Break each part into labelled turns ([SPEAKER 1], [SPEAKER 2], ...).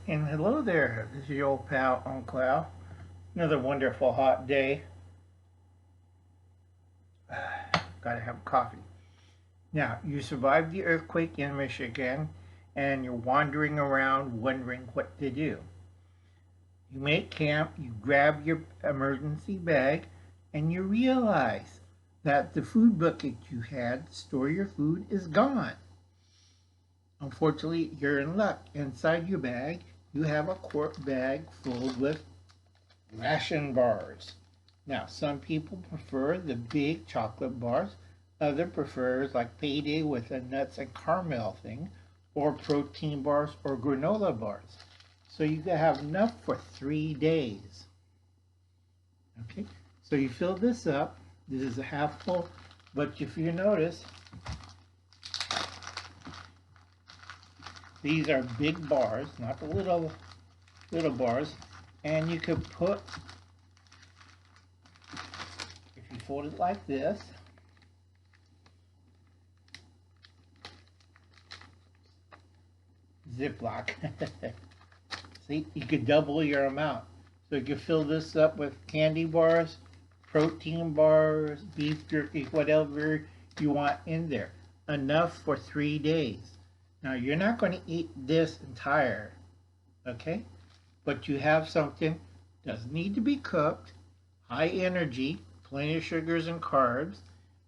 [SPEAKER 1] And hello there, this is your old pal Uncle Al. Another wonderful hot day. Gotta have coffee. Now, you survived the earthquake in Michigan and you're wandering around wondering what to do. You make camp, you grab your emergency bag, and you realize that the food bucket you had to store your food is gone. Unfortunately, you're in luck. Inside your bag, you have a quart bag full with ration bars. Now, some people prefer the big chocolate bars. Other prefers like Payday with a nuts and caramel thing, or protein bars or granola bars. So you can have enough for 3 days. Okay, so you fill this up. This is a half full, but if you notice, these are big bars, not the little bars, and you could put, if you fold it like this, Ziploc. See, you could double your amount. So you could fill this up with candy bars, protein bars, beef jerky, whatever you want in there. Enough for 3 days. Now you're not going to eat this entire, okay? But you have something, doesn't need to be cooked, high energy, plenty of sugars and carbs,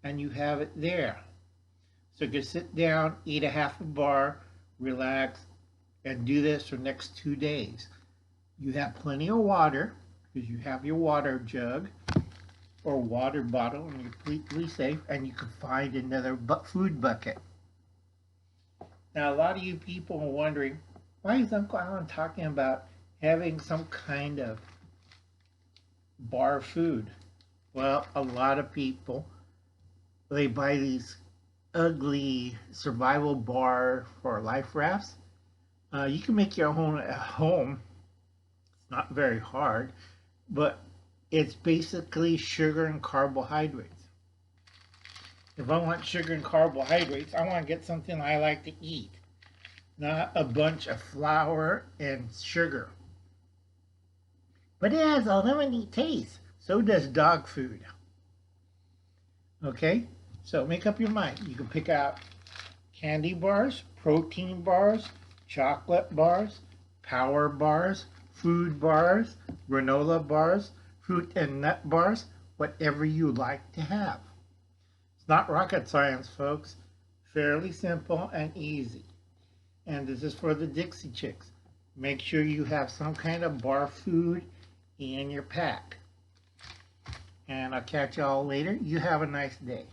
[SPEAKER 1] and you have it there. So you can sit down, eat a half a bar, relax, and do this for the next 2 days. You have plenty of water, because you have your water jug or water bottle, and you're completely safe, and you can find another food bucket. Now, a lot of you people are wondering, why is Uncle Alan talking about having some kind of bar food? Well, a lot of people, they buy these ugly survival bar for life rafts. You can make your own at home. It's not very hard, but it's basically sugar and carbohydrates. If I want sugar and carbohydrates, I want to get something I like to eat, not a bunch of flour and sugar. But it has a lemony taste. So does dog food. Okay? So make up your mind. You can pick out candy bars, protein bars, chocolate bars, power bars, food bars, granola bars, fruit and nut bars, whatever you like to have. It's not rocket science, folks. Fairly simple and easy. And this is for the Dixie Chicks. Make sure you have some kind of bar food in your pack. And I'll catch y'all later. You have a nice day.